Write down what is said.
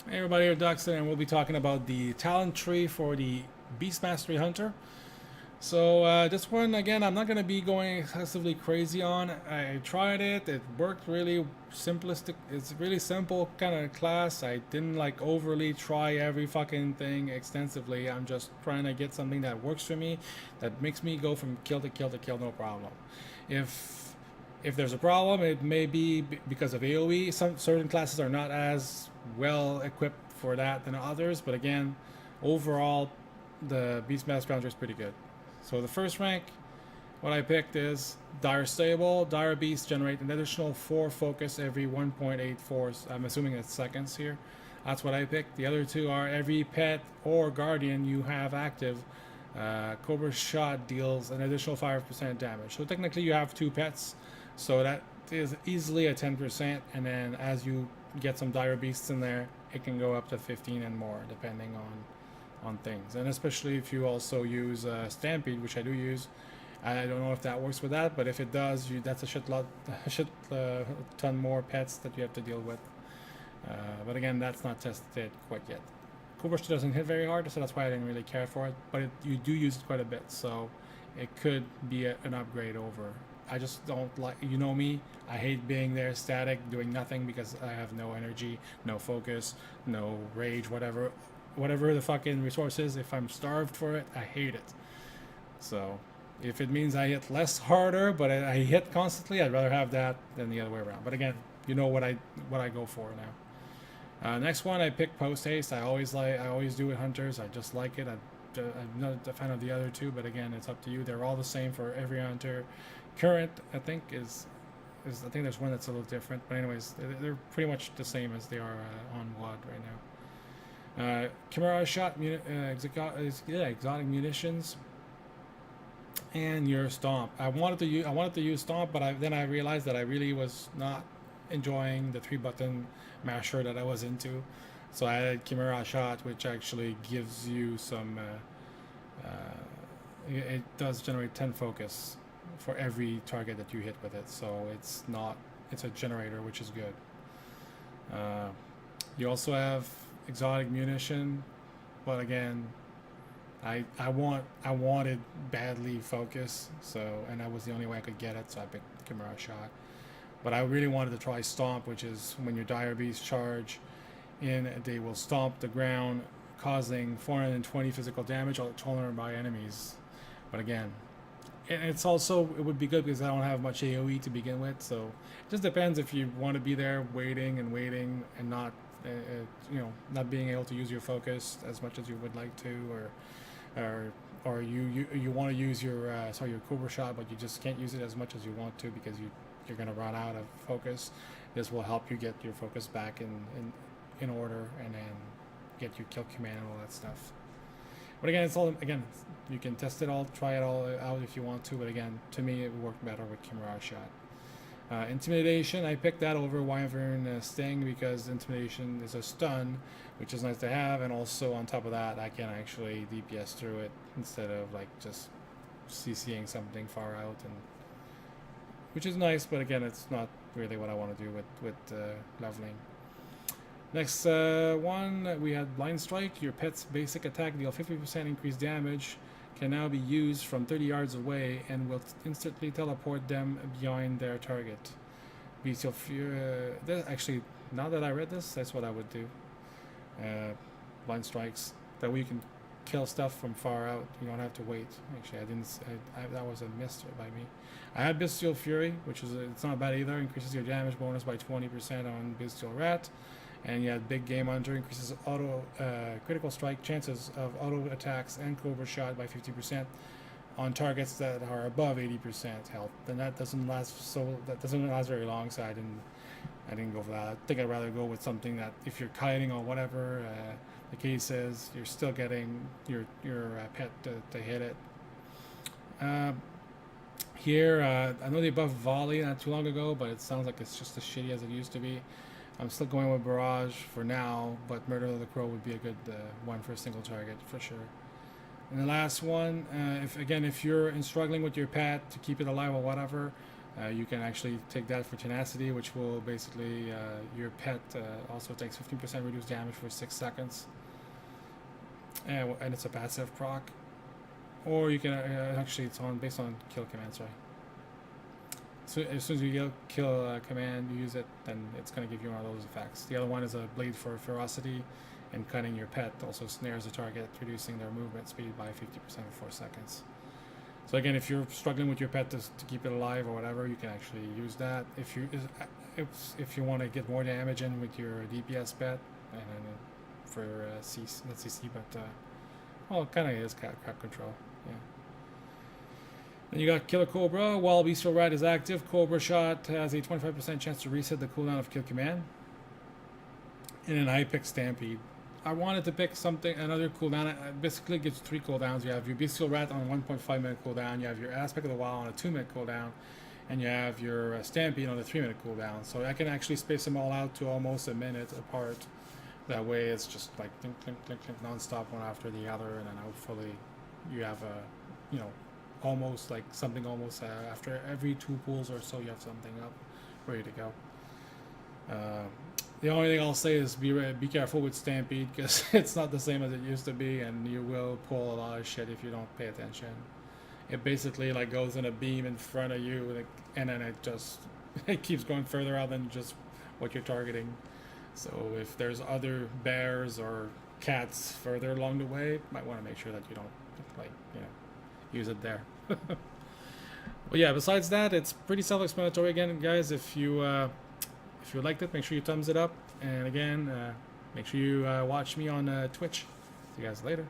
Hey everybody, here DXUN, and we'll be talking about the talent tree for the Beast Mastery Hunter. So this one, again, I'm not going to be going excessively crazy on. I tried it. It worked really simplistic. It's really simple kind of class. I didn't like overly try every fucking thing extensively. I'm just trying to get something that works for me, that makes me go from kill to kill to kill, no problem. If there's a problem, it may be because of AoE. Some certain classes are not as well equipped for that than others, but again, overall, the Beastmaster Hunter is pretty good. So the first rank, what I picked is Dire Stable. Dire Beasts generate an additional 4 focus every 1.84. I'm assuming it's seconds here. That's what I picked. The other two are every pet or guardian you have active. Cobra Shot deals an additional 5% damage. So technically, you have 2 pets, so that is easily a 10%. And then as you get some Dire Beasts in there, it can go up to 15 and more, depending on things. And especially if you also use Stampede, which I do use. I don't know if that works with that, but if it does, that's a shit ton more pets that you have to deal with. But again, that's not tested quite yet. Cobra doesn't hit very hard, so that's why I didn't really care for it. But you do use it quite a bit, so it could be an upgrade over. I just don't like, you know me, I hate being there static, doing nothing because I have no energy, no focus, no rage, whatever the fucking resource is. If I'm starved for it, I hate it. So if it means I hit less harder, but I hit constantly, I'd rather have that than the other way around. But again, you know what I go for now. Next one, I picked Post Haste. I always do with Hunters. I just like it. I'm not a fan of the other two, but again, it's up to you. They're all the same for every Hunter. Current, I think, I think there's one that's a little different, but anyways, they're pretty much the same as they are on WoD right now. Chimera Shot, exotic munitions, and your Stomp. I wanted to use Stomp, but then I realized that I really was not enjoying the 3-button masher that I was into. So I added Chimera Shot, which actually gives you some. It does generate 10 focus for every target that you hit with it. So it's a generator, which is good. You also have exotic munition, but again, I wanted badly focus, and that was the only way I could get it, so I picked Chimera Shot. But I really wanted to try Stomp, which is when your Dire Beasts charge in, they will stomp the ground, causing 420 physical damage all tolerant by enemies. But again, it would be good because I don't have much AoE to begin with, so it just depends if you want to be there waiting and not not being able to use your focus as much as you would like to, or you want to use your Cobra Shot, but you just can't use it as much as you want to because you're going to run out of focus. This will help you get your focus back in order, and then get your kill command and all that stuff. But again, you can test it all, try it all out if you want to. But again, to me, it worked better with Chimera Shot. Intimidation, I picked that over Wyvern Sting because Intimidation is a stun, which is nice to have, and also on top of that, I can actually DPS through it instead of like just CCing something far out, and which is nice. But again, it's not really what I want to do with leveling. Next one, we had Blind Strike. Your pet's basic attack deal 50% increased damage, can now be used from 30 yards away and will instantly teleport them behind their target. Bestial Fury. Actually, now that I read this, that's what I would do. Blind Strikes. That way you can kill stuff from far out. You don't have to wait. Actually, that was a miss by me. I had Bestial Fury, which is it's not bad either. Increases your damage bonus by 20% on Bestial Rat. And you had Big Game Hunter, increases auto critical strike chances of auto attacks and Cobra Shot by 50% on targets that are above 80% health. Then that doesn't last very long, so I didn't go for that. I think I'd rather go with something that if you're kiting or whatever the case is, you're still getting your pet to hit it. Here, I know they buffed Volley not too long ago, but it sounds like it's just as shitty as it used to be. I'm still going with Barrage for now, but Murder of the Crow would be a good one for a single target for sure. And the last one, if you're struggling with your pet to keep it alive or whatever, You can actually take that for tenacity, which will basically your pet also takes 15% reduced damage for 6 seconds, and it's a passive proc. Or you can actually, it's on based on kill command. Sorry. So as soon as you kill command, you use it, then it's going to give you one of those effects. The other one is a blade for ferocity, and cutting your pet also snares the target, reducing their movement speed by 50% for 4 seconds. So again, if you're struggling with your pet to keep it alive or whatever, you can actually use that. If you want to get more damage in with your DPS pet, and for not CC, but well, it kind of is crowd control. Yeah. Then you got Killer Cobra. While Bestial Rat is active, Cobra Shot has a 25% chance to reset the cooldown of Kill Command. And then I picked Stampede. I wanted to pick another cooldown. It basically gives 3 cooldowns. You have your Bestial Rat on a 1.5 minute cooldown. You have your Aspect of the WoW on a 2 minute cooldown. And you have your Stampede on a 3 minute cooldown. So I can actually space them all out to almost a minute apart. That way it's just like clink, clink, clink, clink, non-stop one after the other. And then hopefully you have a, you know, almost like something almost after every 2 pulls or so, you have something up ready to go. The only thing I'll say is be careful with Stampede, because it's not the same as it used to be, and you will pull a lot of shit if you don't pay attention. It basically like goes in a beam in front of you, like, and then it keeps going further out than just what you're targeting. So if there's other bears or cats further along the way, you might want to make sure that you don't use it there. But yeah, besides that, it's pretty self-explanatory. Again, guys, if you liked it, make sure you thumbs it up, and again, make sure you watch me on Twitch. See you guys later.